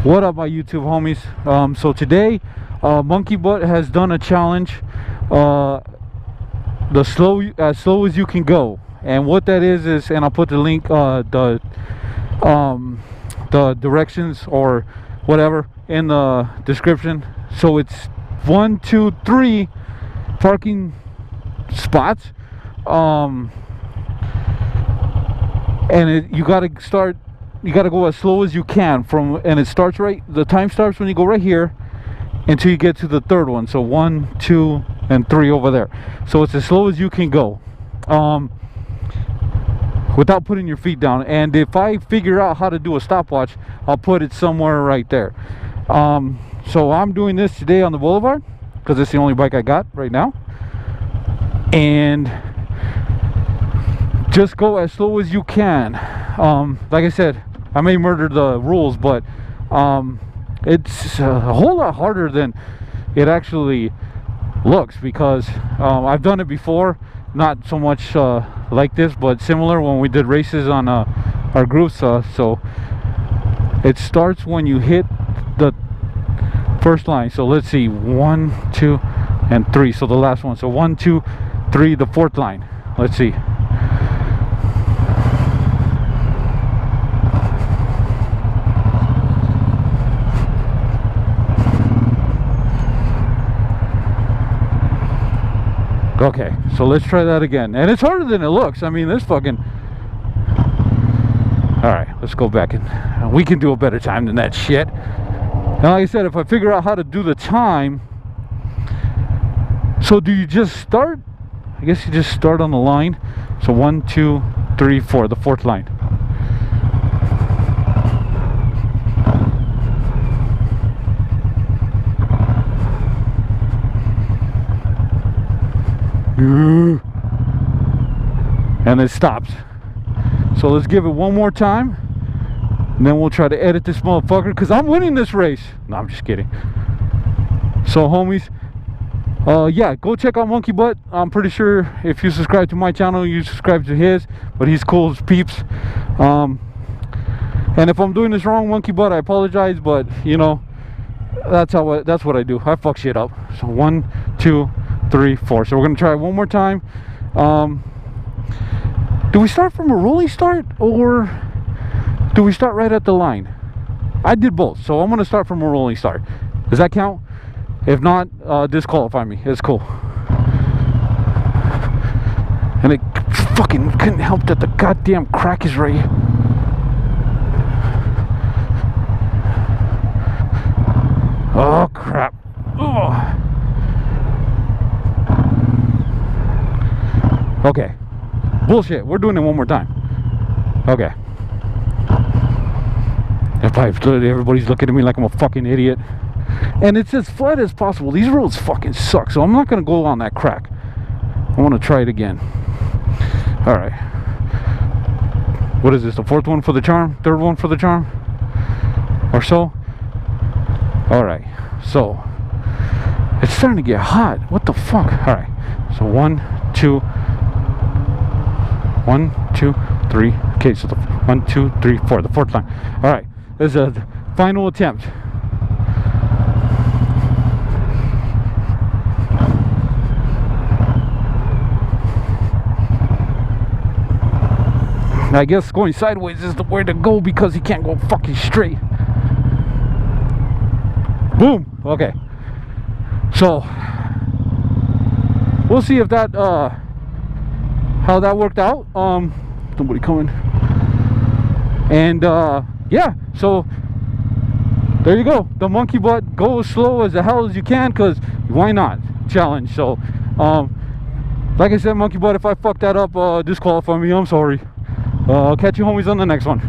What up, my YouTube homies? So today, Monkey Butt has done a challenge, as slow as you can go. And what that is, and I'll put the link, the directions or whatever in the description. So it's 1, 2, 3 parking spots, and you gotta start. You got to go as slow as you can and it starts right, the time starts when you go right here until you get to the third one. So 1, 2, and 3 over there. So it's as slow as you can go, without putting your feet down. And if I figure out how to do a stopwatch, I'll put it somewhere right there. So I'm doing this today on the boulevard because it's the only bike I got right now. And just go as slow as you can. Like I said, I may murder the rules, but it's a whole lot harder than it actually looks, because I've done it before, not so much like this, but similar when we did races on our groups. So it starts when you hit the first line. So let's see, 1, 2, and 3. So the last one. So 1, 2, 3, the fourth line. Let's see. Okay, so let's try that again. And it's harder than it looks. I mean, this fucking... Alright, let's go back and we can do a better time than that shit. And like I said, if I figure out how to do the time... So do you just start? I guess you just start on the line. So 1, 2, 3, 4, the fourth line. And it stops. So let's give it one more time, and then we'll try to edit this motherfucker, because I'm winning this race. No, I'm just kidding. So homies, yeah, go check out Monkey Butt. I'm pretty sure if you subscribe to my channel, you subscribe to his, but he's cool as peeps. And if I'm doing this wrong, Monkey Butt, I apologize, but you know, that's what I do. I fuck shit up. So 1, 2, 3, 4. So we're gonna try it one more time. Do we start from a rolling start, or do we start right at the line? I did both, so I'm gonna start from a rolling start. Does that count? If not, disqualify me. It's cool. And it fucking couldn't help that the goddamn crack is right here. Oh crap. Oh. Okay, bullshit, we're doing it one more time. Okay. Everybody's looking at me like I'm a fucking idiot. And it's as flat as possible. These roads fucking suck, so I'm not gonna go on that crack. I wanna try it again. Alright. What is this, the fourth one for the charm? Third one for the charm? Or so? Alright, so it's starting to get hot. What the fuck? Alright. So 1, 2, 1, 2, 3. Okay, so the 1, 2, 3, 4, the fourth line. All right, this is a final attempt. I guess going sideways is the way to go, because he can't go fucking straight. Boom. Okay. So we'll see if that how that worked out. Nobody coming. And yeah, so there you go, the Monkey Butt go as slow as the hell as you can, because why not challenge. So like I said, Monkey Butt, if I fucked that up, disqualify me. I'm sorry. I'll catch you homies on the next one.